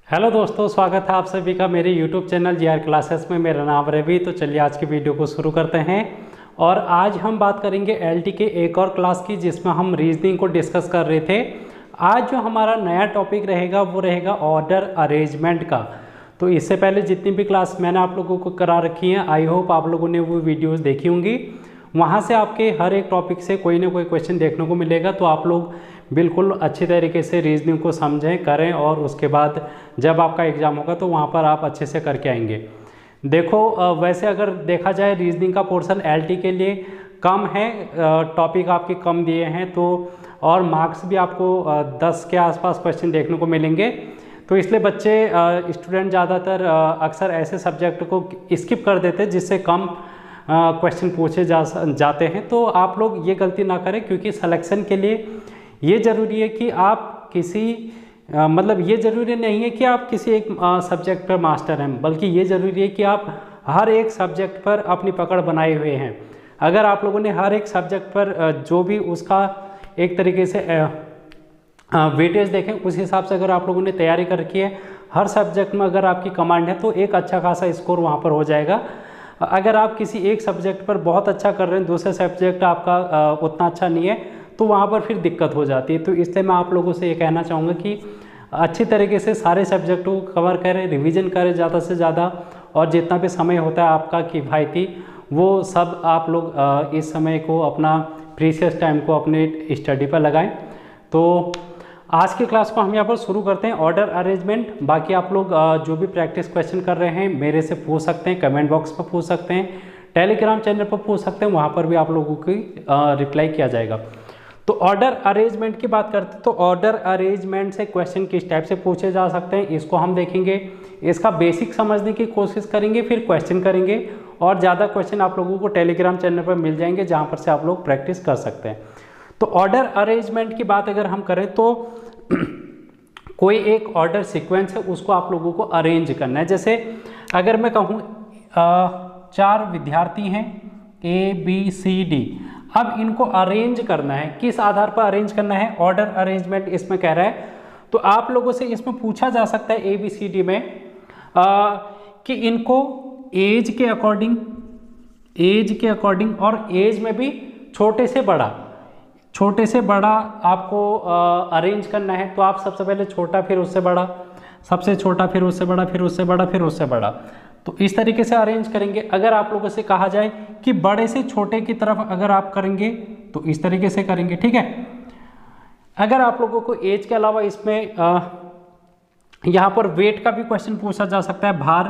Hello दोस्तों, स्वागत है आप सभी का मेरे YouTube चैनल जीआर क्लासेस में। मेरा नाम रवि। तो चलिए आज की वीडियो को शुरू करते हैं। और आज हम बात करेंगे एलटी के एक और क्लास की, जिसमें हम रीजनिंग को डिस्कस कर रहे थे। आज जो हमारा नया टॉपिक रहेगा वो रहेगा ऑर्डर अरेंजमेंट का। तो इससे पहले जितनी भी क्लास मैंने आप लोगों को करा रखी हैं, आई होप आप लोगों ने वो वीडियोज़ देखी होंगी। वहाँ से आपके हर एक टॉपिक से कोई ना कोई क्वेश्चन देखने को मिलेगा। तो आप लोग बिल्कुल अच्छी तरीके से रीजनिंग को समझें, करें, और उसके बाद जब आपका एग्ज़ाम होगा तो वहाँ पर आप अच्छे से करके आएंगे। देखो, वैसे अगर देखा जाए रीजनिंग का पोर्शन एलटी के लिए कम है, टॉपिक आपके कम दिए हैं, तो और मार्क्स भी आपको 10 के आसपास क्वेश्चन देखने को मिलेंगे। तो इसलिए बच्चे स्टूडेंट ज़्यादातर अक्सर ऐसे सब्जेक्ट को स्किप कर देते हैं जिससे कम क्वेश्चन पूछे जाते हैं। तो आप लोग ये गलती ना करें, क्योंकि सिलेक्शन के लिए ये ज़रूरी है कि आप किसी मतलब ये ज़रूरी नहीं है कि आप किसी एक सब्जेक्ट पर मास्टर हैं, बल्कि ये ज़रूरी है कि आप हर एक सब्जेक्ट पर अपनी पकड़ बनाए हुए हैं। अगर आप लोगों ने हर एक सब्जेक्ट पर जो भी उसका एक तरीके से वेटेज देखें, उस हिसाब से अगर आप लोगों ने तैयारी कर रखी है, हर सब्जेक्ट में अगर आपकी कमांड है तो एक अच्छा खासा स्कोर वहाँ पर हो जाएगा। अगर आप किसी एक सब्जेक्ट पर बहुत अच्छा कर रहे हैं, दूसरे सब्जेक्ट आपका उतना अच्छा नहीं है, तो वहाँ पर फिर दिक्कत हो जाती है। तो इसलिए मैं आप लोगों से ये कहना चाहूँगा कि अच्छी तरीके से सारे सब्जेक्टों को कवर करें, रिवीजन करें ज़्यादा से ज़्यादा, और जितना भी समय होता है आपका किफ़ायती, वो सब आप लोग इस समय को, अपना प्रीशियस टाइम को अपने स्टडी पर लगाएं। तो आज की क्लास को हम यहाँ पर शुरू करते हैं, ऑर्डर अरेंजमेंट। बाकी आप लोग जो भी प्रैक्टिस क्वेश्चन कर रहे हैं मेरे से पूछ सकते हैं, कमेंट बॉक्स में पूछ सकते हैं, टेलीग्राम चैनल पर पूछ सकते हैं, वहाँ पर भी आप लोगों की रिप्लाई किया जाएगा। तो ऑर्डर अरेंजमेंट की बात करते हैं, तो ऑर्डर अरेंजमेंट से क्वेश्चन किस टाइप से पूछे जा सकते हैं इसको हम देखेंगे। इसका बेसिक समझने की कोशिश करेंगे, फिर क्वेश्चन करेंगे, और ज़्यादा क्वेश्चन आप लोगों को टेलीग्राम चैनल पर मिल जाएंगे, जहाँ पर से आप लोग प्रैक्टिस कर सकते हैं। तो ऑर्डर अरेंजमेंट की बात अगर हम करें तो कोई एक ऑर्डर सीक्वेंस है, उसको आप लोगों को अरेंज करना है। जैसे अगर मैं कहूँ 4 विद्यार्थी हैं ABCD, अब इनको अरेंज करना है, किस आधार पर अरेंज करना है, ऑर्डर अरेंजमेंट इसमें कह रहा है। तो आप लोगों से इसमें पूछा जा सकता है ABCD में कि इनको एज के अकॉर्डिंग और एज में भी छोटे से बड़ा आपको अरेंज करना है। तो आप सबसे पहले छोटा, फिर उससे बड़ा, सबसे छोटा, फिर उससे बड़ा, फिर उससे बड़ा, फिर उससे बड़ा। तो इस तरीके से अरेंज करेंगे। अगर आप लोगों से कहा जाए कि बड़े से छोटे की तरफ अगर आप करेंगे तो इस तरीके से करेंगे, ठीक है। अगर आप लोगों को एज के अलावा इसमें यहाँ पर वेट का भी क्वेश्चन पूछा जा सकता है, भार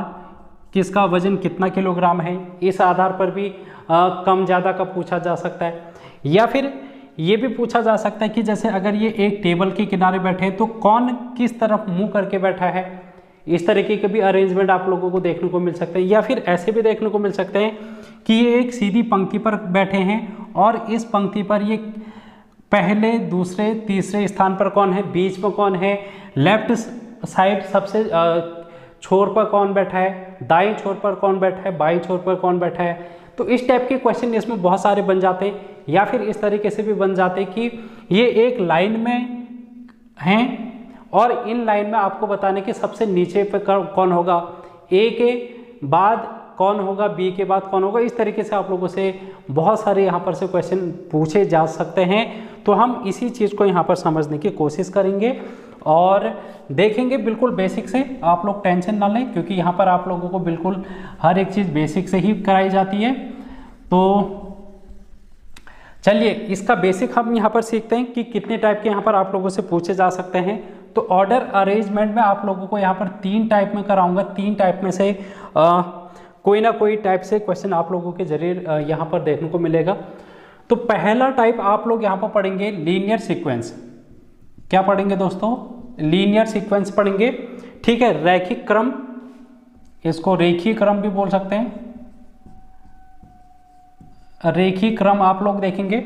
किसका, वजन कितना किलोग्राम है, इस आधार पर भी कम ज़्यादा का पूछा जा सकता है। या फिर ये भी पूछा जा सकता है कि जैसे अगर ये एक टेबल के किनारे बैठे हैं तो कौन किस तरफ मुंह करके बैठा है, इस तरीके के भी अरेंजमेंट आप लोगों को देखने को मिल सकते हैं। या फिर ऐसे भी देखने को मिल सकते हैं कि ये एक सीधी पंक्ति पर बैठे हैं, और इस पंक्ति पर ये पहले, दूसरे, तीसरे स्थान पर कौन है, बीच में कौन है, लेफ्ट साइड सबसे छोर पर कौन बैठा है, दाएं छोर पर कौन बैठा है, बाएं छोर पर कौन बैठा है। तो इस टाइप के क्वेश्चन इसमें बहुत सारे बन जाते हैं। या फिर इस तरीके से भी बन जाते हैं कि ये एक लाइन में हैं, और इन लाइन में आपको बताने कि सबसे नीचे पे कौन होगा, ए के बाद कौन होगा, बी के बाद कौन होगा। इस तरीके से आप लोगों से बहुत सारे यहाँ पर से क्वेश्चन पूछे जा सकते हैं। तो हम इसी चीज़ को यहाँ पर समझने की कोशिश करेंगे और देखेंगे बिल्कुल बेसिक से। आप लोग टेंशन ना लें, क्योंकि यहाँ पर आप लोगों को बिल्कुल हर एक चीज़ बेसिक से ही कराई जाती है। तो चलिए इसका बेसिक हम यहाँ पर सीखते हैं कि कितने टाइप के यहाँ पर आप लोगों से पूछे जा सकते हैं। तो ऑर्डर अरेंजमेंट में आप लोगों को यहाँ पर 3 टाइप में कराऊंगा। 3 टाइप में से कोई ना कोई टाइप से क्वेश्चन आप लोगों के जरिए यहाँ पर देखने को मिलेगा। तो पहला टाइप आप लोग यहाँ पर पढ़ेंगे लीनियर सीक्वेंस। क्या पढ़ेंगे दोस्तों? लीनियर सीक्वेंस पढ़ेंगे, ठीक है। रैखिक क्रम, इसको रेखीय क्रम भी बोल सकते हैं, रेखीय क्रम आप लोग देखेंगे।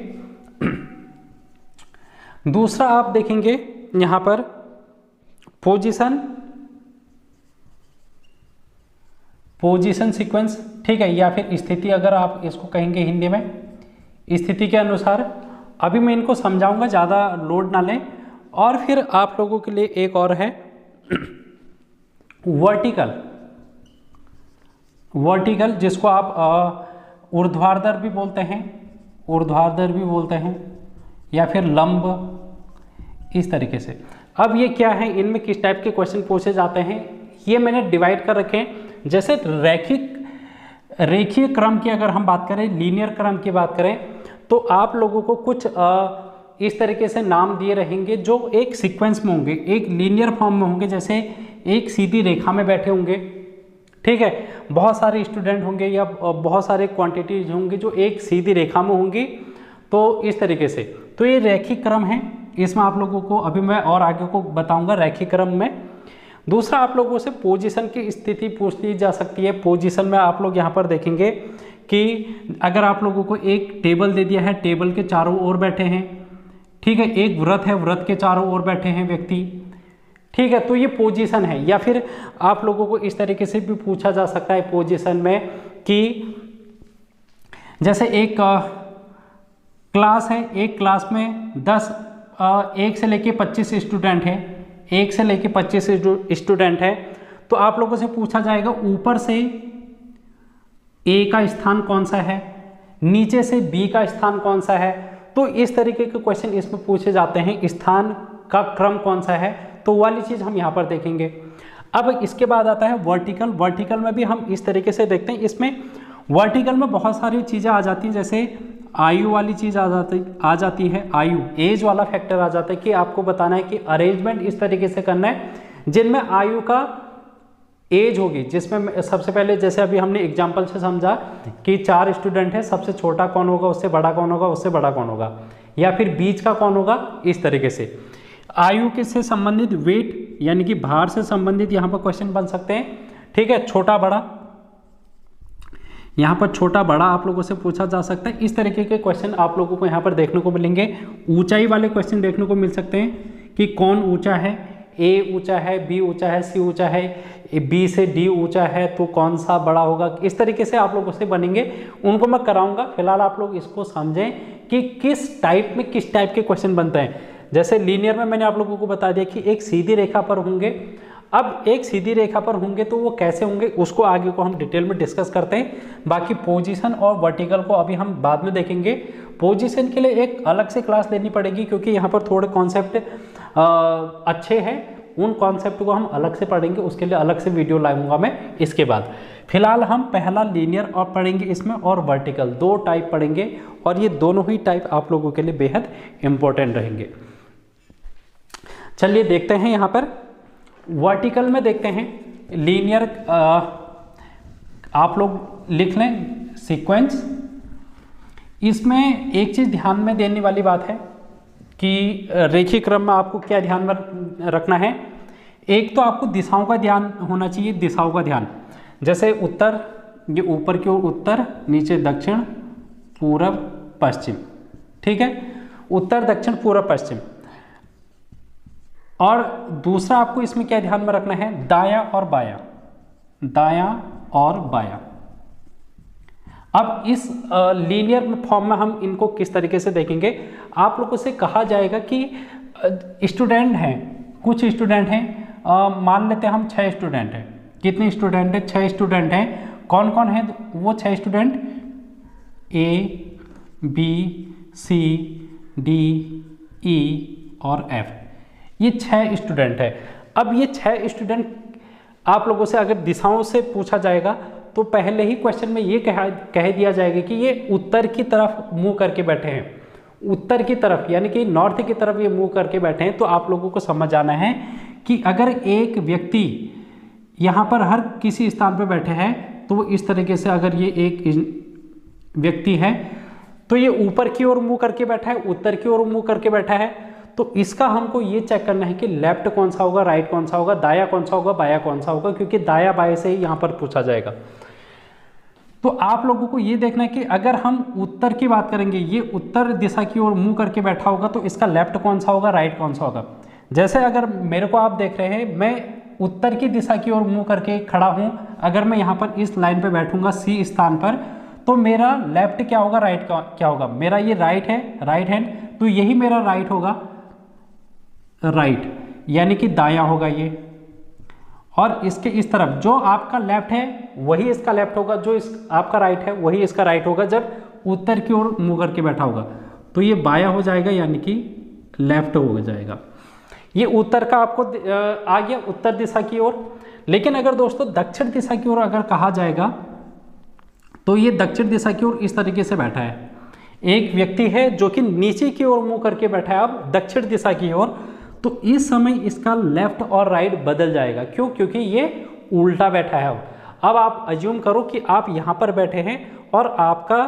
दूसरा आप देखेंगे यहाँ पर पोजीशन सीक्वेंस, ठीक है, या फिर स्थिति, अगर आप इसको कहेंगे हिंदी में, स्थिति के अनुसार। अभी मैं इनको समझाऊंगा, ज़्यादा लोड ना लें। और फिर आप लोगों के लिए एक और है वर्टिकल, वर्टिकल जिसको आप ऊर्ध्वाधर भी बोलते हैं, ऊर्ध्वाधर भी बोलते हैं, या फिर लंब, इस तरीके से। अब ये क्या है, इनमें किस टाइप के क्वेश्चन पूछे जाते हैं, ये मैंने डिवाइड कर रखे हैं। जैसे रेखीय क्रम की अगर हम बात करें, लीनियर क्रम की बात करें, तो आप लोगों को कुछ इस तरीके से नाम दिए रहेंगे जो एक सीक्वेंस में होंगे, एक लीनियर फॉर्म में होंगे, जैसे एक सीधी रेखा में बैठे होंगे, ठीक है। बहुत सारे स्टूडेंट होंगे या बहुत सारे क्वांटिटीज होंगे जो एक सीधी रेखा में होंगी, तो इस तरीके से। तो ये रैखिक क्रम है, इसमें आप लोगों को अभी मैं और आगे को बताऊंगा रैखिक क्रम में। दूसरा, आप लोगों से पोजीशन की स्थिति पूछ ली जा सकती है। पोजीशन में आप लोग यहाँ पर देखेंगे कि अगर आप लोगों को एक टेबल दे दिया है, टेबल के चारों ओर बैठे हैं, ठीक है, एक व्रत है, व्रत के चारों ओर बैठे हैं व्यक्ति, ठीक है, तो ये पोजीशन है। या फिर आप लोगों को इस तरीके से भी पूछा जा सकता है पोजीशन में कि जैसे एक क्लास है, एक क्लास में 1 से लेके 25 स्टूडेंट हैं, 1 से लेके 25 स्टूडेंट हैं, तो आप लोगों से पूछा जाएगा ऊपर से ए का स्थान कौन सा है, नीचे से बी का स्थान कौन सा है। तो इस तरीके के क्वेश्चन इसमें पूछे जाते हैं, स्थान का क्रम कौन सा है, तो वाली चीज़ हम यहाँ पर देखेंगे। अब इसके बाद आता है वर्टिकल। वर्टिकल में भी हम इस तरीके से देखते हैं। इसमें वर्टिकल में बहुत सारी चीज़ें आ जाती हैं, जैसे आयु वाली चीज़ आ जाती है, आयु, एज वाला फैक्टर आ जाता है कि आपको बताना है कि अरेंजमेंट इस तरीके से करना है जिनमें आयु का एज होगी, जिसमें सबसे पहले जैसे अभी हमने एग्जांपल से समझा कि 4 स्टूडेंट है, सबसे छोटा कौन होगा, उससे बड़ा कौन होगा, उससे बड़ा कौन होगा, या फिर बीच का कौन होगा, इस तरीके से। आयु के से संबंधित वेट यानी कि भार से संबंधित यहाँ पर क्वेश्चन बन सकते हैं, ठीक है। छोटा बड़ा, यहाँ पर छोटा बड़ा आप लोगों से पूछा जा सकता है। इस तरीके के क्वेश्चन आप लोगों को यहाँ पर देखने को मिलेंगे। ऊंचाई वाले क्वेश्चन देखने को मिल सकते हैं कि कौन ऊंचा है, ए ऊंचा है, बी ऊंचा है, सी ऊंचा है, बी से डी ऊंचा है, तो कौन सा बड़ा होगा। इस तरीके से आप लोगों से बनेंगे, उनको मैं कराऊंगा। फिलहाल आप लोग इसको समझें कि किस टाइप में किस टाइप के क्वेश्चन बनते हैं। जैसे लीनियर में मैंने आप लोगों को बता दिया कि एक सीधी रेखा पर होंगे। अब एक सीधी रेखा पर होंगे तो वो कैसे होंगे, उसको आगे को हम डिटेल में डिस्कस करते हैं। बाकी पोजीशन और वर्टिकल को अभी हम बाद में देखेंगे। पोजीशन के लिए एक अलग से क्लास लेनी पड़ेगी, क्योंकि यहाँ पर थोड़े कॉन्सेप्ट अच्छे हैं, उन कॉन्सेप्ट को हम अलग से पढ़ेंगे, उसके लिए अलग से वीडियो लाऊंगा मैं इसके बाद। फिलहाल हम पहला लीनियर और पढ़ेंगे इसमें, और वर्टिकल, 2 टाइप पढ़ेंगे, और ये दोनों ही टाइप आप लोगों के लिए बेहद इंपॉर्टेंट रहेंगे। चलिए देखते हैं यहाँ पर वर्टिकल में देखते हैं। लीनियर आप लोग लिख लें सीक्वेंस। इसमें एक चीज़ ध्यान में देने वाली बात है कि रेखीय क्रम में आपको क्या ध्यान में रखना है। एक तो आपको दिशाओं का ध्यान होना चाहिए, दिशाओं का ध्यान, जैसे उत्तर, ये ऊपर की ओर उत्तर, नीचे दक्षिण, पूरब, पश्चिम, ठीक है, उत्तर दक्षिण पूरब पश्चिम। और दूसरा आपको इसमें क्या ध्यान में रखना है, दाया और बाया, दाया और बाया। अब इस लीनियर फॉर्म में हम इनको किस तरीके से देखेंगे। आप लोगों से कहा जाएगा कि स्टूडेंट हैं, कुछ स्टूडेंट हैं, मान लेते हैं हम 6 स्टूडेंट हैं। कितने स्टूडेंट हैं, 6 स्टूडेंट हैं। कौन कौन है वो 6 स्टूडेंट, ए, बी, सी, डी, ई और एफ, ये 6 स्टूडेंट है। अब ये 6 स्टूडेंट आप लोगों से अगर दिशाओं से पूछा जाएगा तो पहले ही क्वेश्चन में ये कह दिया जाएगा कि ये उत्तर की तरफ मुंह करके बैठे हैं, उत्तर की तरफ यानी कि नॉर्थ की तरफ ये मुंह करके बैठे हैं। तो आप लोगों को समझ आना है कि अगर एक व्यक्ति यहाँ पर हर किसी स्थान पर बैठे हैं तो वो इस तरीके से, अगर ये एक व्यक्ति है तो ये ऊपर की ओर मुंह करके बैठा है, उत्तर की ओर मुंह करके बैठा है, तो इसका हमको ये चेक करना है कि लेफ्ट कौन सा होगा, राइट कौन सा होगा, दाया कौन सा होगा, बाया कौन सा होगा, क्योंकि दाया बाया से ही यहाँ पर पूछा जाएगा। तो आप लोगों को ये देखना है कि अगर हम उत्तर की बात करेंगे, ये उत्तर दिशा की ओर मुंह करके बैठा होगा, तो इसका लेफ्ट कौन सा होगा, राइट कौन सा होगा। जैसे अगर मेरे को आप देख रहे हैं, मैं उत्तर की दिशा की ओर मुंह करके खड़ा हूँ, अगर मैं यहाँ पर इस लाइन पर बैठूंगा सी स्थान पर, तो मेरा लेफ्ट क्या होगा, राइट क्या होगा, मेरा ये राइट है, राइट हैंड, तो यही मेरा राइट होगा, राइट यानी कि दाया होगा ये। और इसके इस तरफ जो आपका लेफ्ट है वही इसका लेफ्ट होगा, जो आपका राइट है वही इसका राइट होगा जब उत्तर की ओर मुंह करके बैठा होगा। तो ये बायां हो जाएगा यानी कि लेफ्ट हो जाएगा। ये उत्तर का आपको आ गया उत्तर दिशा की ओर। लेकिन अगर दोस्तों दक्षिण दिशा की ओर अगर कहा जाएगा तो ये दक्षिण दिशा की ओर इस तरीके से बैठा है। एक व्यक्ति है जो कि नीचे की ओर मुंह करके बैठा है अब दक्षिण दिशा की ओर, तो इस समय इसका लेफ्ट और राइट बदल जाएगा। क्यों? क्योंकि ये उल्टा बैठा है। अब आप अज्यूम करो कि आप यहाँ पर बैठे हैं और आपका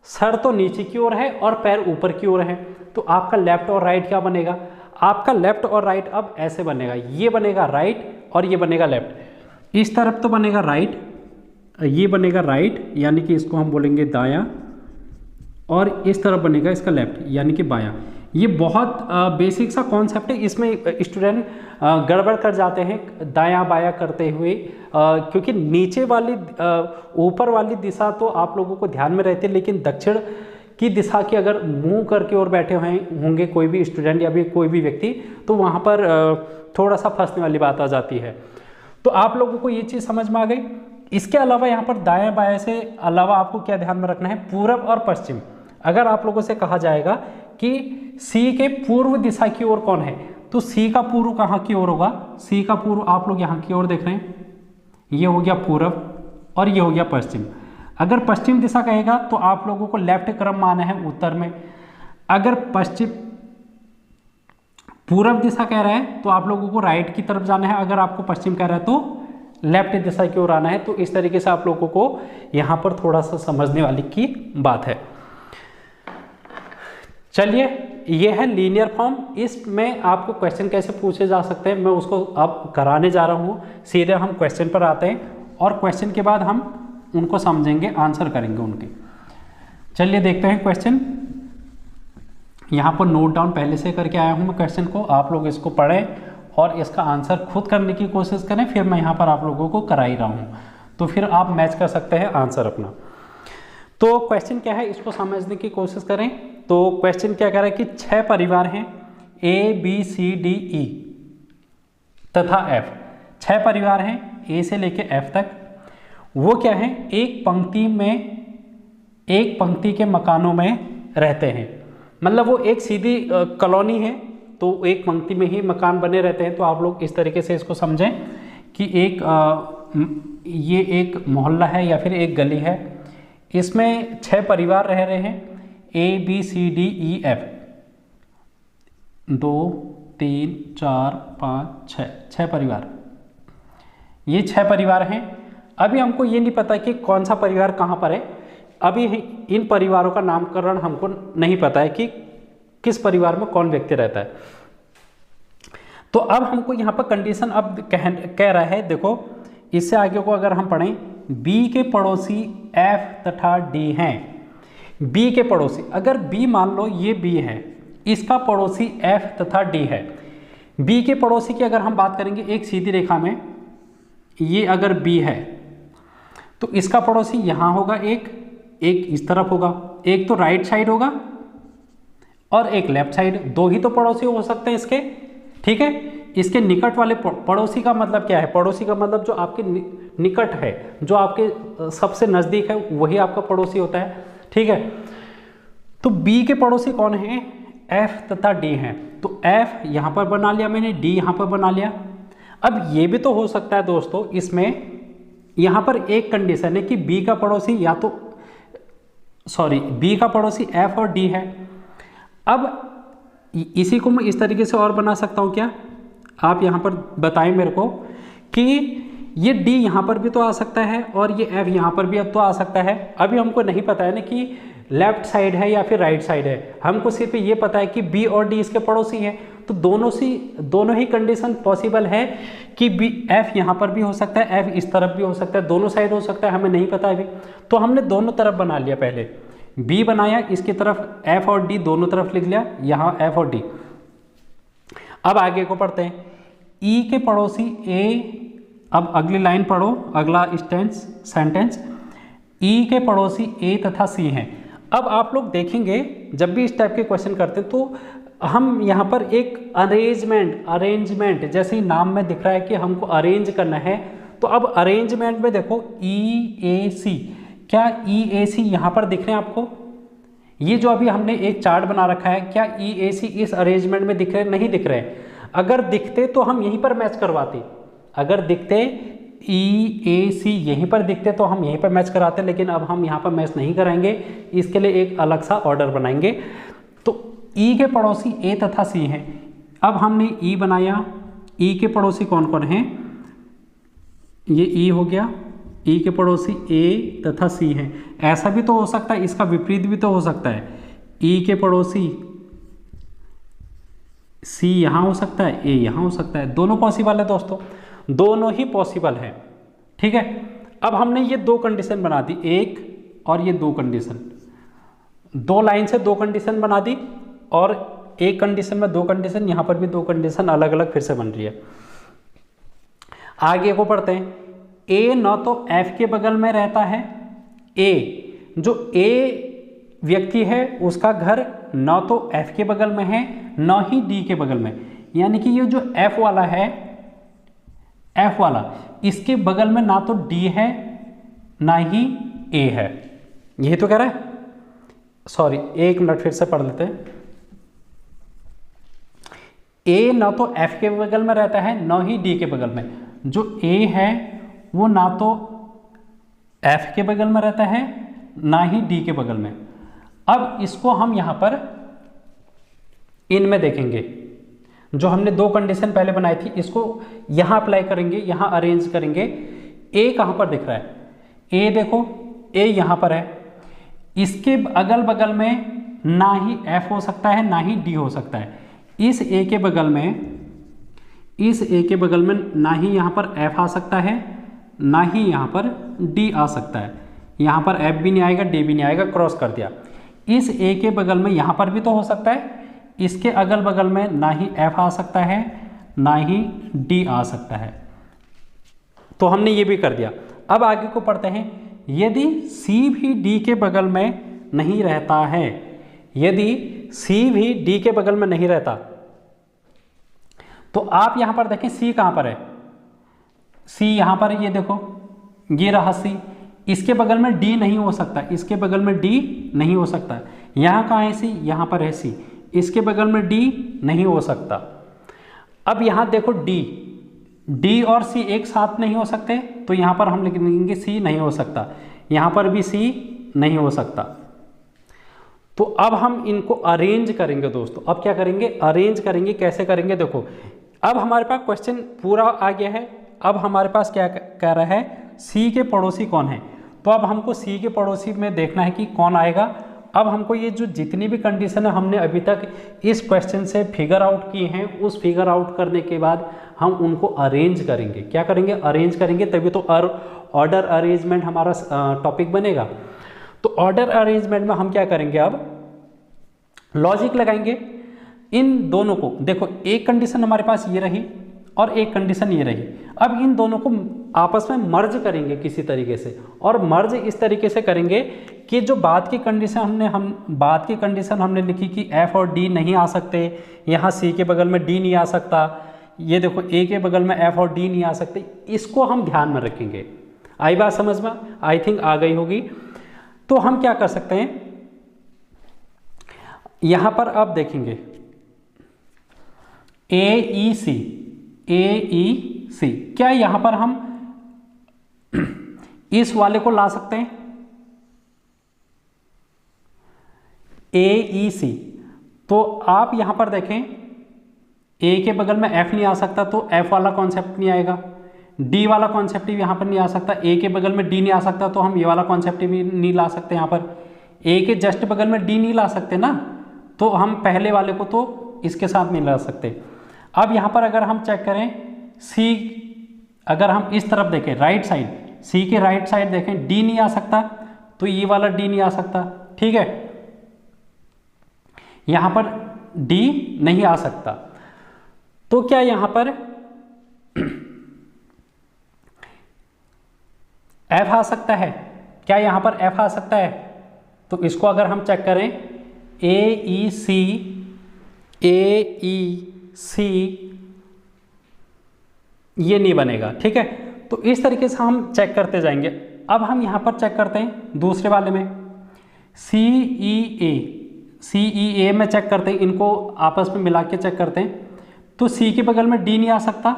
सर तो नीचे की ओर है और पैर ऊपर की ओर है, तो आपका लेफ्ट और राइट क्या बनेगा? आपका लेफ्ट और राइट अब ऐसे बनेगा, ये बनेगा राइट और ये बनेगा लेफ्ट। इस तरफ तो बनेगा राइट, ये बनेगा राइट यानी कि इसको हम बोलेंगे दायां, और इस तरफ बनेगा इसका लेफ्ट यानी कि बायां। ये बहुत बेसिक सा कॉन्सेप्ट है, इसमें स्टूडेंट गड़बड़ कर जाते हैं दायां बायां करते हुए, क्योंकि नीचे वाली ऊपर वाली दिशा तो आप लोगों को ध्यान में रहती है, लेकिन दक्षिण की दिशा के अगर मुंह करके और बैठे हुए होंगे कोई भी स्टूडेंट या भी कोई भी व्यक्ति, तो वहाँ पर थोड़ा सा फंसने वाली बात आ जाती है। तो आप लोगों को ये चीज़ समझ में आ गई। इसके अलावा यहाँ पर दाएं बाएं से अलावा आपको क्या ध्यान में रखना है? पूरब और पश्चिम। अगर आप लोगों से कहा जाएगा कि सी के पूर्व दिशा की ओर कौन है, तो सी का पूर्व कहाँ की ओर होगा? सी का पूर्व आप लोग यहाँ की ओर देख रहे हैं, ये हो गया पूरब और ये हो गया पश्चिम। अगर पश्चिम दिशा कहेगा तो आप लोगों को लेफ्ट क्रम माना है उत्तर में। अगर पश्चिम पूरब दिशा कह रहा है तो आप लोगों को राइट की तरफ जाना है। अगर आपको पश्चिम कह रहा है तो लेफ्ट दिशा की ओर आना है। तो इस तरीके से आप लोगों को यहाँ पर थोड़ा सा समझने वाली की बात है। चलिए, ये है लीनियर फॉर्म। इसमें आपको क्वेश्चन कैसे पूछे जा सकते हैं मैं उसको अब कराने जा रहा हूँ। सीधे हम क्वेश्चन पर आते हैं और क्वेश्चन के बाद हम उनको समझेंगे, आंसर करेंगे उनके। चलिए देखते हैं क्वेश्चन। यहाँ पर नोट डाउन पहले से करके आया हूँ मैं क्वेश्चन को, आप लोग इसको पढ़ें और इसका आंसर खुद करने की कोशिश करें। फिर मैं यहाँ पर आप लोगों को करा ही रहा हूँ, तो फिर आप मैच कर सकते हैं आंसर अपना। तो क्वेश्चन क्या है इसको समझने की कोशिश करें। तो क्वेश्चन क्या कह रहा है कि 6 परिवार हैं A B C D E तथा F। 6 परिवार हैं A से लेके F तक। वो क्या है? एक पंक्ति के मकानों में रहते हैं। मतलब वो एक सीधी कॉलोनी है, तो एक पंक्ति में ही मकान बने रहते हैं। तो आप लोग इस तरीके से इसको समझें कि ये एक मोहल्ला है या फिर एक गली है। इसमें 6 परिवार रह रहे हैं A B C D E F, 2 3 4 5 6 परिवार। ये 6 परिवार हैं। अभी हमको ये नहीं पता कि कौन सा परिवार कहाँ पर है। अभी इन परिवारों का नामकरण हमको नहीं पता है कि किस परिवार में कौन व्यक्ति रहता है। तो अब हमको यहाँ पर कंडीशन अब कह रहा है, देखो इससे आगे को अगर हम पढ़ें, B के पड़ोसी F तथा D हैं। B के पड़ोसी, अगर B मान लो ये B है, इसका पड़ोसी F तथा D है। B के पड़ोसी की अगर हम बात करेंगे एक सीधी रेखा में, ये अगर B है तो इसका पड़ोसी यहाँ होगा, एक इस तरफ होगा, एक तो राइट साइड होगा और एक लेफ्ट साइड। 2 ही तो पड़ोसी हो सकते हैं इसके, ठीक है। इसके निकट वाले पड़ोसी का मतलब क्या है? पड़ोसी का मतलब जो आपके निकट है, जो आपके सबसे नज़दीक है, वही आपका पड़ोसी होता है, ठीक है। तो B के पड़ोसी कौन है? F तथा D हैं। तो F यहाँ पर बना लिया मैंने, D यहाँ पर बना लिया। अब ये भी तो हो सकता है दोस्तों, इसमें यहाँ पर एक कंडीशन है कि B का पड़ोसी B का पड़ोसी F और D है। अब इसी को मैं इस तरीके से और बना सकता हूँ क्या? आप यहाँ पर बताएं मेरे को कि ये D यहाँ पर भी तो आ सकता है और ये F यहाँ पर भी तो आ सकता है। अभी हमको नहीं पता है ना कि लेफ्ट साइड है या फिर राइट साइड है, हमको सिर्फ ये पता है कि B और D इसके पड़ोसी हैं। तो दोनों ही कंडीशन पॉसिबल है कि F यहाँ पर भी हो सकता है, F इस तरफ भी हो सकता है, दोनों साइड हो सकता है, हमें नहीं पता अभी। तो हमने दोनों तरफ बना लिया, पहले B बनाया, इसकी तरफ F और D दोनों तरफ लिख लिया, यहाँ F और D। अब आगे को पढ़ते हैं। E के पड़ोसी A, अब अगली लाइन पढ़ो, अगला सेंटेंस। E के पड़ोसी A तथा C हैं। अब आप लोग देखेंगे जब भी इस टाइप के क्वेश्चन करते हैं तो हम यहाँ पर एक अरेंजमेंट जैसे ही नाम में दिख रहा है कि हमको अरेंज करना है, तो अब अरेंजमेंट में देखो EAC, क्या EAC यहाँ पर दिख रहे हैं आपको? ये जो अभी हमने एक चार्ट बना रखा है, क्या EAC इस अरेंजमेंट में दिख रहे? नहीं दिख रहे। अगर दिखते तो हम यहीं पर मैच करवाते, अगर दिखते EAC यहीं पर दिखते तो हम यहीं पर मैच कराते, लेकिन अब हम यहाँ पर मैच नहीं कराएंगे, इसके लिए एक अलग सा ऑर्डर बनाएंगे। तो E के पड़ोसी A तथा C हैं। अब हमने E बनाया, E के पड़ोसी कौन कौन हैं? ये E हो गया, E के पड़ोसी A तथा C हैं। ऐसा भी तो हो सकता है, इसका विपरीत भी तो हो सकता है, E के पड़ोसी C यहाँ हो सकता है, A यहाँ हो सकता है। दोनों पॉसिबल है दोस्तों, दोनों ही पॉसिबल है। ठीक है, अब हमने ये दो कंडीशन बना दी, एक और ये दो कंडीशन, दो लाइन से दो कंडीशन बना दी, और एक कंडीशन में दो कंडीशन, यहाँ पर भी दो कंडीशन अलग अलग फिर से बन रही है। आगे को पढ़ते हैं। A न तो F के बगल में रहता है, A जो A व्यक्ति है उसका घर न तो F के बगल में है न ही D के बगल में, यानी कि ये जो F वाला है, F वाला इसके बगल में ना तो D है ना ही A है। यही तो कह रहा है, सॉरी एक मिनट फिर से पढ़ लेते हैं। A ना तो F के बगल में रहता है न ही D के बगल में, जो A है वो ना तो F के बगल में रहता है ना ही D के बगल में। अब इसको हम यहाँ पर इनमें देखेंगे, जो हमने दो कंडीशन पहले बनाई थी इसको यहाँ अप्लाई करेंगे, यहाँ अरेंज करेंगे। A कहाँ पर दिख रहा है? A देखो, A यहाँ पर है, इसके अगल बगल में ना ही F हो सकता है ना ही D हो सकता है। इस A के बगल में, इस A के बगल में ना ही यहाँ पर F आ सकता है ना ही यहाँ पर D आ सकता है। यहाँ पर F भी नहीं आएगा, D भी नहीं आएगा, क्रॉस कर दिया। इस A के बगल में यहाँ पर भी तो हो सकता है, इसके अगल बगल में ना ही F आ सकता है ना ही D आ सकता है, तो हमने ये भी कर दिया। अब आगे को पढ़ते हैं। यदि C भी D के बगल में नहीं रहता है, यदि C भी D के बगल में नहीं रहता, तो आप यहां पर देखें C कहां पर है? C यहां पर है, ये देखो, ये रहा C। इसके बगल में D नहीं हो सकता, इसके बगल में D नहीं हो सकता। यहां कहां है C? यहां पर है C। इसके बगल में D नहीं हो सकता। अब यहां देखो D और C एक साथ नहीं हो सकते, तो यहां पर हम लिखेंगे C नहीं हो सकता, यहां पर भी C नहीं हो सकता। तो अब हम इनको अरेंज करेंगे दोस्तों। अब क्या करेंगे? अरेंज करेंगे। कैसे करेंगे? देखो, अब हमारे पास क्वेश्चन पूरा आ गया है। अब हमारे पास क्या कह रहा है? C के पड़ोसी कौन है? तो अब हमको C के पड़ोसी में देखना है कि कौन आएगा। अब हमको ये जो जितनी भी कंडीशन है हमने अभी तक इस क्वेश्चन से फिगर आउट किए हैं, उस फिगर आउट करने के बाद हम उनको अरेंज करेंगे। क्या करेंगे? अरेंज करेंगे, तभी तो ऑर्डर अरेंजमेंट हमारा टॉपिक बनेगा। तो ऑर्डर अरेंजमेंट में हम क्या करेंगे? अब लॉजिक लगाएंगे इन दोनों को। देखो, एक कंडीशन हमारे पास ये रही और एक कंडीशन ये रही। अब इन दोनों को आपस में मर्ज करेंगे किसी तरीके से, और मर्ज इस तरीके से करेंगे कि जो बाद की कंडीशन हमने लिखी कि F और D नहीं आ सकते, यहाँ C के बगल में D नहीं आ सकता, ये देखो A के बगल में F और D नहीं आ सकते, इसको हम ध्यान में रखेंगे। आई बात समझ में? आई थिंक आ गई होगी। तो हम क्या कर सकते हैं, यहां पर आप देखेंगे AEC, क्या यहां पर हम इस वाले को ला सकते हैं? AEC, तो आप यहां पर देखें A के बगल में F नहीं आ सकता, तो F वाला कॉन्सेप्ट नहीं आएगा। D वाला कॉन्सेप्ट भी यहाँ पर नहीं आ सकता। A के बगल में D नहीं आ सकता, तो हम ये वाला कॉन्सेप्ट भी नहीं ला सकते। यहाँ पर A के जस्ट बगल में D नहीं ला सकते ना, तो हम पहले वाले को तो इसके साथ नहीं ला सकते। अब यहाँ पर अगर हम चेक करें C, अगर हम इस तरफ देखें राइट साइड, C के राइट साइड देखें, D नहीं आ सकता, तो ये वाला D नहीं आ सकता। ठीक है, यहाँ पर D नहीं आ सकता, तो क्या यहाँ पर F आ सकता है? क्या यहाँ पर F आ सकता है? तो इसको अगर हम चेक करें AEC ए ई सी ये नहीं बनेगा, ठीक है। तो इस तरीके से हम चेक करते जाएंगे। अब हम यहाँ पर चेक करते हैं दूसरे वाले में सी ई ए में चेक करते हैं, इनको आपस में मिला के चेक करते हैं। तो सी के बगल में डी नहीं आ सकता,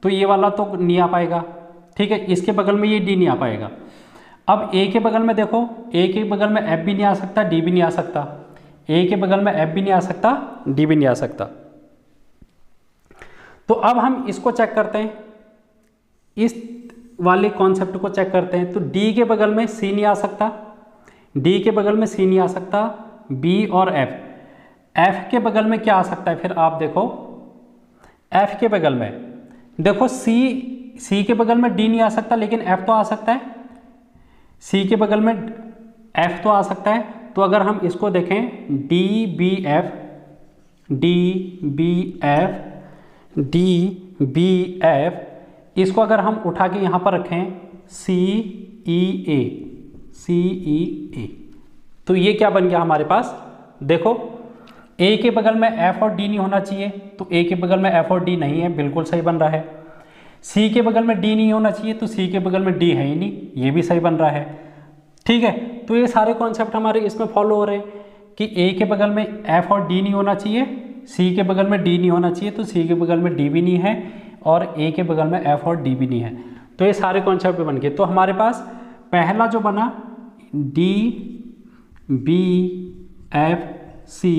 तो ये वाला तो नहीं आ पाएगा, ठीक है। इसके बगल में ये डी नहीं आ पाएगा। अब ए के बगल में देखो, ए के बगल में एफ भी नहीं आ सकता, डी भी नहीं आ सकता। ए के बगल में एफ भी नहीं आ सकता, डी भी नहीं आ सकता। तो अब हम इसको चेक करते हैं, इस वाले कॉन्सेप्ट को चेक करते हैं। तो डी के बगल में सी नहीं आ सकता, डी के बगल में सी नहीं आ सकता, बी और एफ। एफ के बगल में क्या आ सकता है फिर आप देखो, एफ के बगल में देखो सी के बगल में डी नहीं आ सकता, लेकिन एफ तो आ सकता है। सी के बगल में एफ तो आ सकता है। तो अगर हम इसको देखें D B F, D B F, D B F, इसको अगर हम उठा के यहाँ पर रखें सी ई ए, सी ई ए, तो ये क्या बन गया हमारे पास, देखो ए के बगल में एफ और डी नहीं होना चाहिए, तो ए के बगल में एफ और डी नहीं है, बिल्कुल सही बन रहा है। सी के बगल में डी नहीं होना चाहिए, तो सी के बगल में डी है ही नहीं, ये भी सही बन रहा है, ठीक है। तो ये सारे कॉन्सेप्ट हमारे इसमें फॉलो हो रहे हैं कि ए के बगल में एफ और डी नहीं होना चाहिए, सी के बगल में डी नहीं होना चाहिए, तो सी के बगल में डी भी नहीं है, और ए के बगल में एफ और डी भी नहीं है। तो ये सारे कॉन्सेप्ट बन गए। तो हमारे पास पहला जो बना डी बी एफ सी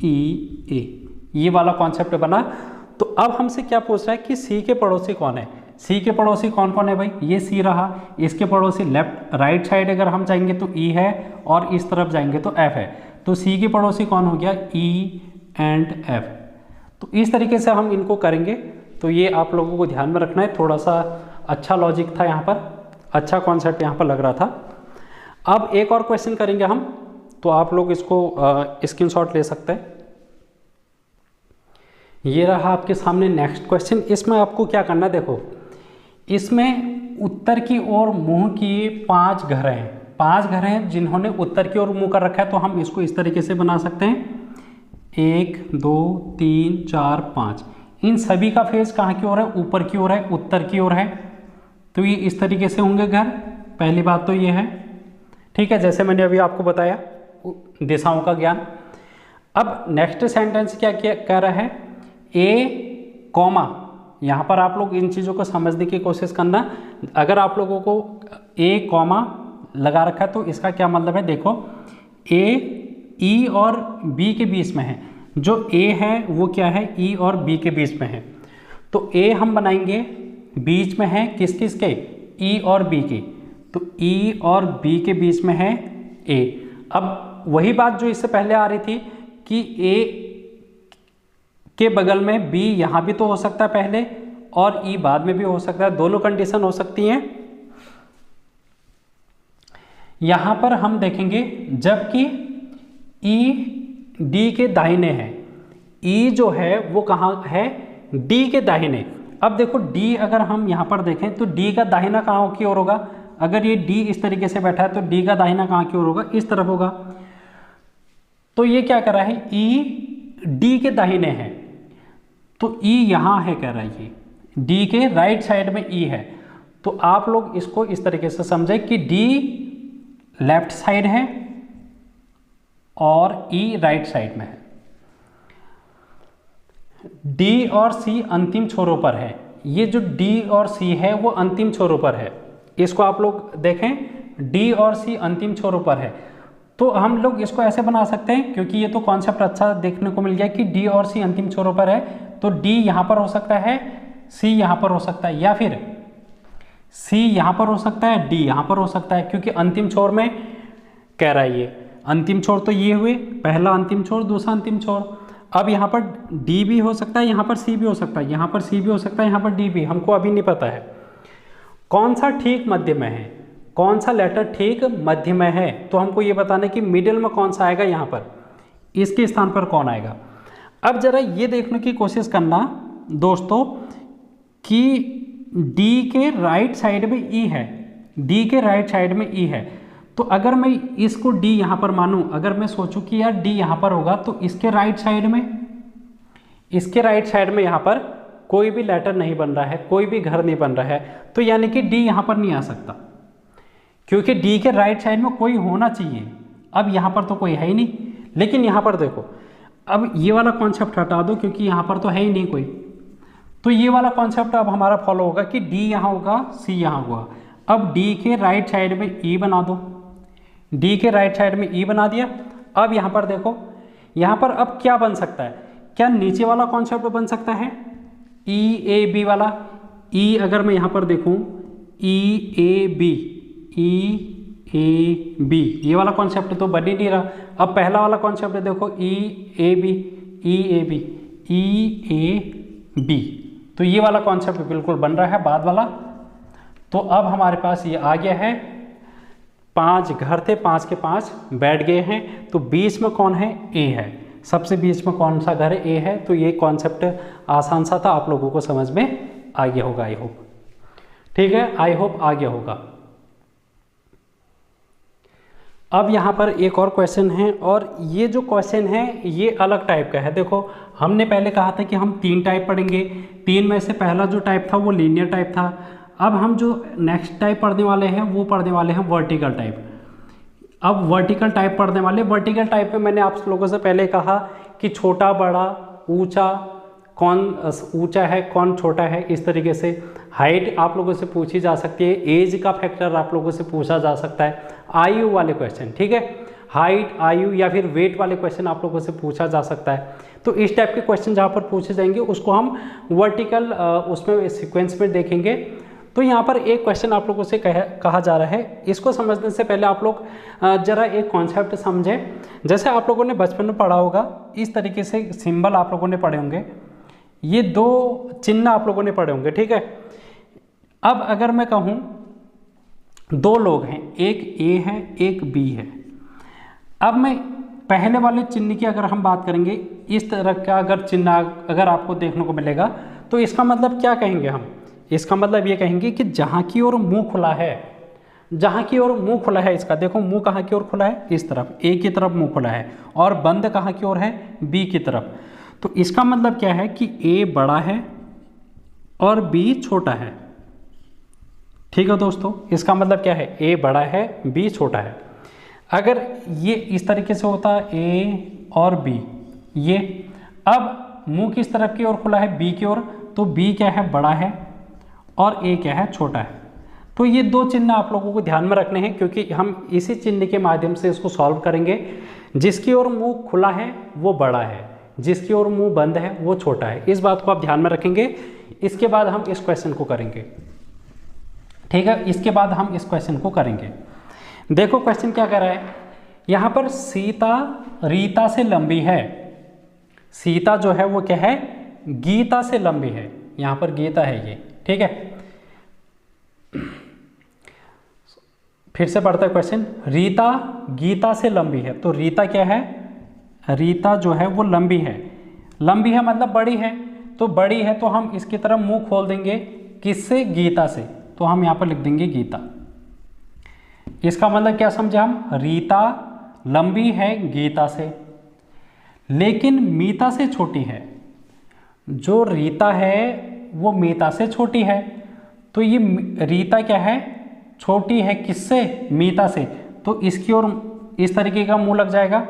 ई ए, ये वाला कॉन्सेप्ट बना। तो अब हमसे क्या पूछ रहा है कि सी के पड़ोसी कौन है। सी के पड़ोसी कौन कौन है भाई, ये सी रहा, इसके पड़ोसी लेफ्ट राइट साइड अगर हम जाएंगे तो ई है, और इस तरफ जाएंगे तो एफ है। तो सी के पड़ोसी कौन हो गया, ई एंड एफ। तो इस तरीके से हम इनको करेंगे। तो ये आप लोगों को ध्यान में रखना है, थोड़ा सा अच्छा लॉजिक था यहाँ पर, अच्छा कॉन्सेप्ट यहाँ पर लग रहा था। अब एक और क्वेश्चन करेंगे हम, तो आप लोग इसको स्क्रीनशॉट ले सकते हैं। ये रहा आपके सामने नेक्स्ट क्वेश्चन। इसमें आपको क्या करना है, देखो इसमें उत्तर की ओर मुंह किए 5 घर हैं, 5 घर हैं जिन्होंने उत्तर की ओर मुंह कर रखा है। तो हम इसको इस तरीके से बना सकते हैं 1 2 3 4 5। इन सभी का फेस कहाँ की ओर है, ऊपर की ओर है, उत्तर की ओर है। तो ये इस तरीके से होंगे घर, पहली बात तो ये है, ठीक है, जैसे मैंने अभी आपको बताया दिशाओं का ज्ञान। अब नेक्स्ट सेंटेंस क्या कह रहा है, ए कॉमा, यहाँ पर आप लोग इन चीज़ों को समझने की कोशिश करना। अगर आप लोगों को ए कॉमा लगा रखा है तो इसका क्या मतलब है, देखो ए ई और बी के बीच में है, जो ए है वो क्या है, ई और बी के बीच में है। तो ए हम बनाएंगे बीच में है किस किस के, ई और बी के, तो ई और बी के बीच में है ए। अब वही बात जो इससे पहले आ रही थी कि ए के बगल में बी यहाँ भी तो हो सकता है पहले, और ई बाद में भी हो सकता है, दोनों कंडीशन हो सकती हैं। यहाँ पर हम देखेंगे जबकि ई डी के दाहिने है, ई जो है वो कहाँ है, डी के दाहिने। अब देखो डी अगर हम यहाँ पर देखें तो डी का दाहिना कहाँ की ओर होगा, अगर ये डी इस तरीके से बैठा है तो डी का दाहिना कहाँ की ओर होगा, इस तरफ होगा। तो ये क्या कर रहा है, ई डी के दाहिने है, तो ई यहाँ है कह रहा है, ये डी के राइट साइड में ई है। तो आप लोग इसको इस तरीके से समझें कि डी लेफ्ट साइड है और ई राइट साइड में है। डी और सी अंतिम छोरों पर है, ये जो डी और सी है वो अंतिम छोरों पर है। इसको आप लोग देखें, डी और सी अंतिम छोरों पर है। तो हम लोग इसको ऐसे बना सकते हैं, क्योंकि ये तो कॉन्सेप्ट अच्छा देखने को मिल गया कि डी और सी अंतिम छोरों पर है, तो डी यहाँ पर हो सकता है, सी यहाँ पर हो सकता है, या फिर सी यहाँ पर हो सकता है, डी यहाँ पर हो सकता है, क्योंकि अंतिम छोर में कह रहा है ये अंतिम छोर। तो ये हुए पहला अंतिम छोर, दूसरा अंतिम छोर। अब यहाँ पर डी भी हो सकता है, यहाँ पर सी भी हो सकता है, यहाँ पर सी भी हो सकता है, यहाँ पर डी भी, हमको अभी नहीं पता है कौन सा ठीक मध्य में है, कौन सा लेटर ठीक मध्य में है। तो हमको ये बताना है कि मिडिल में कौन सा आएगा, यहाँ पर इसके स्थान पर कौन आएगा। अब जरा ये देखने की कोशिश करना दोस्तों कि डी के राइट साइड में ई है, डी के राइट साइड में ई है। तो अगर मैं इसको डी यहाँ पर मानूं, अगर मैं सोचूं कि यार डी यहाँ पर होगा तो इसके राइट साइड में इसके राइट साइड में यहाँ पर कोई भी लेटर नहीं बन रहा है, कोई भी घर नहीं बन रहा है, तो यानी कि डी यहाँ पर नहीं आ सकता, क्योंकि डी के राइट साइड में कोई होना चाहिए। अब यहाँ पर तो कोई है ही नहीं, लेकिन यहाँ पर देखो, अब ये वाला कॉन्सेप्ट हटा दो क्योंकि यहाँ पर तो है ही नहीं कोई, तो ये वाला कॉन्सेप्ट अब हमारा फॉलो होगा कि डी यहाँ होगा, सी यहाँ होगा। अब डी के राइट साइड में ई बना दो, डी के राइट साइड में ई बना दिया। अब यहाँ पर देखो, यहाँ पर अब क्या बन सकता है, क्या नीचे वाला कॉन्सेप्ट बन सकता है ई ए बी वाला। ई अगर मैं यहाँ पर देखूँ ई A B, E A B, ये वाला कॉन्सेप्ट तो बन ही नहीं रहा। अब पहला वाला कॉन्सेप्ट देखो E A B, E A B, E A B, तो ये वाला कॉन्सेप्ट बिल्कुल बन रहा है बाद वाला। तो अब हमारे पास ये आ गया है, 5 घर थे, 5 के 5 बैठ गए हैं, तो बीच में कौन है, ए है, सबसे बीच में कौन सा घर है, ए है। तो ये कॉन्सेप्ट आसान सा था, आप लोगों को समझ में आ गया होगा, आई होप। ठीक है, आई होप आ गया होगा। अब यहाँ पर एक और क्वेश्चन है, और ये जो क्वेश्चन है ये अलग टाइप का है। देखो, हमने पहले कहा था कि हम 3 टाइप पढ़ेंगे, 3 में से पहला जो टाइप था वो लीनियर टाइप था। अब हम जो नेक्स्ट टाइप पढ़ने वाले हैं वो पढ़ने वाले हैं वर्टिकल टाइप। अब वर्टिकल टाइप पढ़ने वाले, वर्टिकल टाइप में मैंने आप लोगों से पहले कहा कि छोटा बड़ा, ऊंचा, कौन ऊंचा है कौन छोटा है, इस तरीके से। हाइट आप लोगों से पूछी जा सकती है, एज का फैक्टर आप लोगों से पूछा जा सकता है, आयु वाले क्वेश्चन, ठीक है, हाइट, आयु या फिर वेट वाले क्वेश्चन आप लोगों से पूछा जा सकता है। तो इस टाइप के क्वेश्चन जहाँ पर पूछे जाएंगे उसको हम वर्टिकल उसमें सीक्वेंस में देखेंगे। तो यहाँ पर एक क्वेश्चन आप लोगों से कहा जा रहा है, इसको समझने से पहले आप लोग जरा एक कॉन्सेप्ट समझें। जैसे आप लोगों ने बचपन में पढ़ा होगा, इस तरीके से सिंबल आप लोगों ने पढ़े होंगे, ये 2 चिन्ह आप लोगों ने पढ़े होंगे, ठीक है। अब अगर मैं कहूँ 2 लोग हैं, एक ए है एक बी है। अब मैं पहले वाले चिन्ह की अगर हम बात करेंगे, इस तरह का अगर चिन्ह अगर आपको देखने को मिलेगा तो इसका मतलब क्या कहेंगे हम, इसका मतलब ये कहेंगे कि जहाँ की ओर मुंह खुला है, जहाँ की ओर मुंह खुला है, इसका देखो मुंह कहाँ की ओर खुला है, इस तरफ, ए की तरफ मुंह खुला है, और बंद कहाँ की ओर है, बी की तरफ। तो इसका मतलब क्या है कि ए बड़ा है और बी छोटा है, ठीक है दोस्तों। इसका मतलब क्या है, ए बड़ा है बी छोटा है। अगर ये इस तरीके से होता ए और बी, ये अब मुंह किस तरफ की ओर खुला है, बी की ओर, तो बी क्या है, बड़ा है, और ए क्या है, छोटा है। तो ये 2 चिन्ह आप लोगों को ध्यान में रखने हैं, क्योंकि हम इसी चिन्ह के माध्यम से इसको सॉल्व करेंगे। जिसकी ओर मुंह खुला है वो बड़ा है, जिसकी ओर मुंह बंद है वो छोटा है, इस बात को आप ध्यान में रखेंगे। इसके बाद हम इस क्वेश्चन को करेंगे, ठीक है, इसके बाद हम इस क्वेश्चन को करेंगे। देखो क्वेश्चन क्या कर रहा है, यहाँ पर सीता रीता से लंबी है, सीता जो है वो क्या है, गीता से लंबी है, यहाँ पर गीता है ये, ठीक है। फिर से पढ़ता है क्वेश्चन, रीता गीता से लंबी है, तो रीता क्या है, रीता जो है वो लंबी है, लंबी है मतलब बड़ी है, तो बड़ी है तो हम इसकी तरफ मुंह खोल देंगे, किससे, गीता से, तो हम यहाँ पर लिख देंगे गीता। इसका मतलब क्या समझे हम, रीता लंबी है गीता से, लेकिन मीता से छोटी है। जो रीता है वो मीता से छोटी है, तो ये रीता क्या है, छोटी है किससे, मीता से, तो इसकी ओर इस तरीके का मुंह लग जाएगा,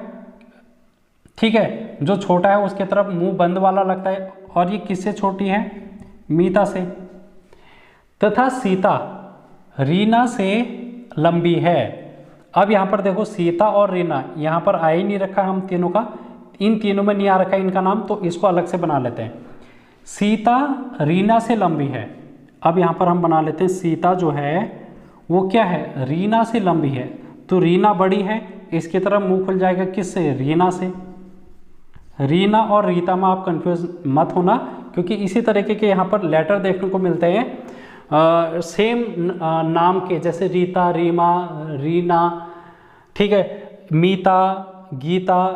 ठीक है। जो छोटा है उसके तरफ मुंह बंद वाला लगता है, और ये किससे छोटी है, मीता से। तथा सीता रीना से लंबी है। अब यहाँ पर देखो सीता और रीना, यहाँ पर आ ही नहीं रखा हम तीनों का, इन तीनों में नहीं आ रखा इनका नाम, तो इसको अलग से बना लेते हैं। सीता रीना से लंबी है, अब यहाँ पर हम बना लेते हैं सीता जो है वो क्या है, रीना से लंबी है, तो रीना बड़ी है, इसकी तरफ मुंह खुल जाएगा किससे, रीना से। रीना और रीता में आप कंफ्यूज मत होना, क्योंकि इसी तरीके के यहाँ पर लेटर देखने को मिलते हैं सेम नाम के, जैसे रीता, रीमा, रीना, ठीक है, मीता, गीता,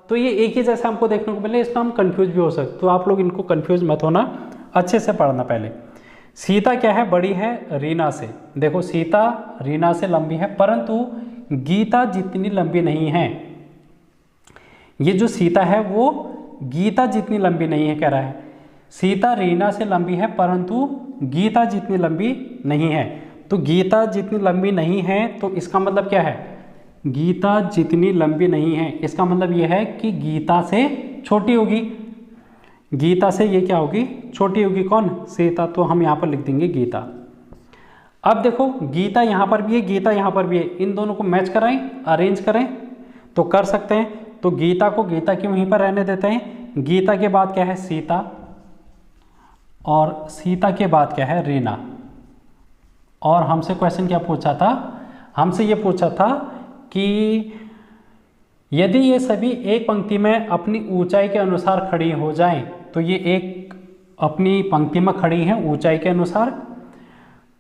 तो ये एक ही जैसे हमको देखने को मिले, इसमें हम कंफ्यूज भी हो सकते, तो आप लोग इनको कंफ्यूज मत होना, अच्छे से पढ़ना। पहले सीता क्या है, बड़ी है रीना से, देखो सीता रीना से लंबी है, परंतु गीता जितनी लंबी नहीं है। ये जो सीता है वो गीता जितनी लंबी नहीं है कह रहा है। सीता रीना से लंबी है परंतु गीता जितनी लंबी नहीं है। तो गीता जितनी लंबी नहीं है तो इसका मतलब क्या है, गीता जितनी लंबी नहीं है, इसका मतलब यह है कि गीता से छोटी होगी। गीता से ये क्या होगी, छोटी होगी। कौन, सीता। तो हम यहाँ पर लिख देंगे गीता। अब देखो गीता यहाँ पर भी है, गीता यहाँ पर भी है, इन दोनों को मैच कराएं, अरेंज करें तो कर सकते हैं। तो गीता को गीता के वहीं पर रहने देते हैं। गीता के बाद क्या है, सीता, और सीता के बाद क्या है, रीना। और हमसे क्वेश्चन क्या पूछा था, हमसे ये पूछा था कि यदि ये सभी एक पंक्ति में अपनी ऊंचाई के अनुसार खड़ी हो जाएं, तो ये एक अपनी पंक्ति में खड़ी हैं ऊंचाई के अनुसार,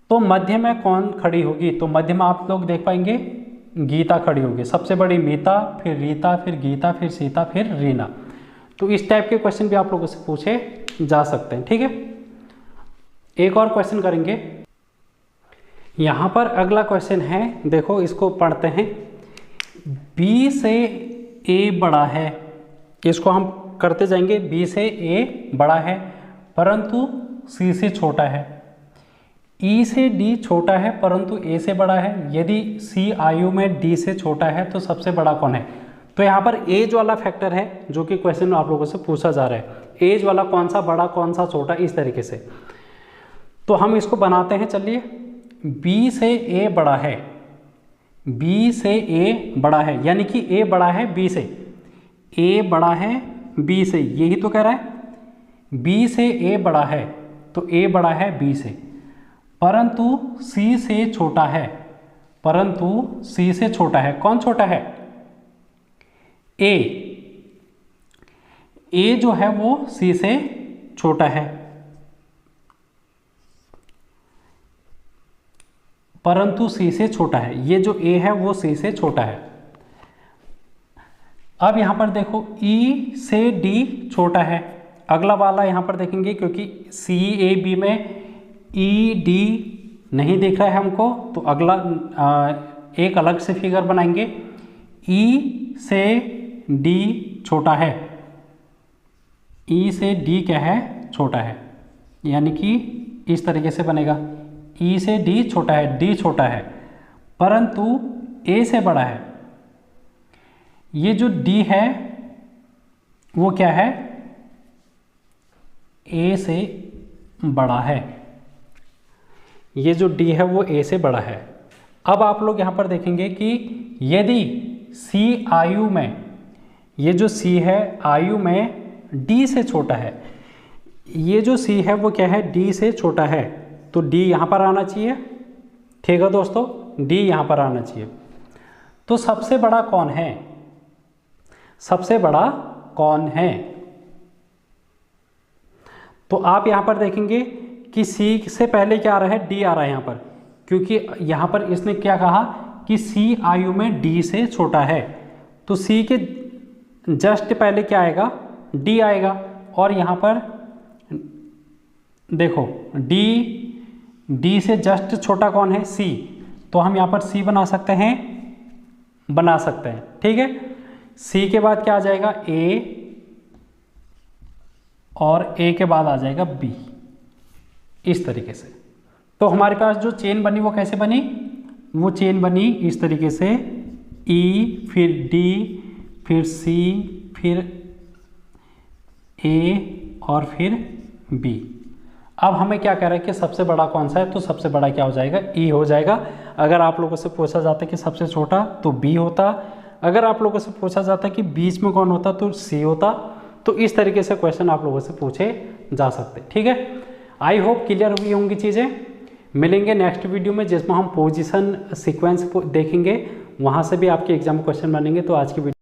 तो मध्य में कौन खड़ी होगी। तो मध्य में आप लोग देख पाएंगे गीता खड़ी होगी, सबसे बड़ी मीता, फिर रीता, फिर गीता, फिर सीता, फिर रीना। तो इस टाइप के क्वेश्चन भी आप लोगों से पूछे जा सकते हैं। ठीक है, एक और क्वेश्चन करेंगे। यहाँ पर अगला क्वेश्चन है, देखो इसको पढ़ते हैं। B से A बड़ा है, इसको हम करते जाएंगे। B से A बड़ा है परंतु C से छोटा है। E से D छोटा है परंतु A से बड़ा है। यदि C आयु में D से छोटा है तो सबसे बड़ा कौन है। तो यहाँ पर एज वाला फैक्टर है जो कि क्वेश्चन आप लोगों से पूछा जा रहा है। एज वाला कौन सा बड़ा कौन सा छोटा, इस तरीके से। तो हम इसको बनाते हैं, चलिए। B से A बड़ा है, B से A बड़ा है, यानी कि A बड़ा है B से, A बड़ा है B से, यही तो कह रहा है। B से A बड़ा है तो A बड़ा है B से, परंतु C से छोटा है, परंतु C से छोटा है। कौन छोटा है, A। A जो है वो C से छोटा है, परंतु C से छोटा है। ये जो A है वो C से छोटा है। अब यहाँ पर देखो E से D छोटा है। अगला वाला यहाँ पर देखेंगे क्योंकि C A B में E D नहीं दिख रहा है हमको, तो अगला एक अलग से फिगर बनाएंगे। E से D छोटा है, E से D क्या है, छोटा है, यानी कि इस तरीके से बनेगा। E से D छोटा है, D छोटा है परंतु A से बड़ा है। ये जो D है वो क्या है, A से बड़ा है। ये जो D है वो A से बड़ा है। अब आप लोग यहाँ पर देखेंगे कि यदि C आयु में, ये जो C है आयु में D से छोटा है, ये जो C है वो क्या है, D से छोटा है, तो D यहाँ पर आना चाहिए। ठीक है दोस्तों, D यहाँ पर आना चाहिए। तो सबसे बड़ा कौन है, सबसे बड़ा कौन है। तो आप यहाँ पर देखेंगे कि C से पहले क्या आ रहा है, D आ रहा है यहाँ पर, क्योंकि यहाँ पर इसने क्या कहा कि C आयु में D से छोटा है, तो C के जस्ट पहले क्या आएगा, D आएगा। और यहाँ पर देखो D से जस्ट छोटा कौन है, C, तो हम यहाँ पर C बना सकते हैं, बना सकते हैं। ठीक है, C के बाद क्या आ जाएगा, A, और A के बाद आ जाएगा B, इस तरीके से। तो हमारे पास जो चेन बनी वो कैसे बनी, वो चेन बनी इस तरीके से, E फिर D फिर C फिर A और फिर B। अब हमें क्या कह रहा है कि सबसे बड़ा कौन सा है, तो सबसे बड़ा क्या हो जाएगा, E हो जाएगा। अगर आप लोगों से पूछा जाता कि सबसे छोटा, तो B होता। अगर आप लोगों से पूछा जाता कि बीच में कौन होता, तो C होता। तो इस तरीके से क्वेश्चन आप लोगों से पूछे जा सकते। ठीक है, आई होप क्लियर हुई होंगी चीज़ें। मिलेंगे नेक्स्ट वीडियो में जिसमें हम पोजीशन सीक्वेंस देखेंगे, वहाँ से भी आपके एग्जाम क्वेश्चन बनेंगे। तो आज की वीडियो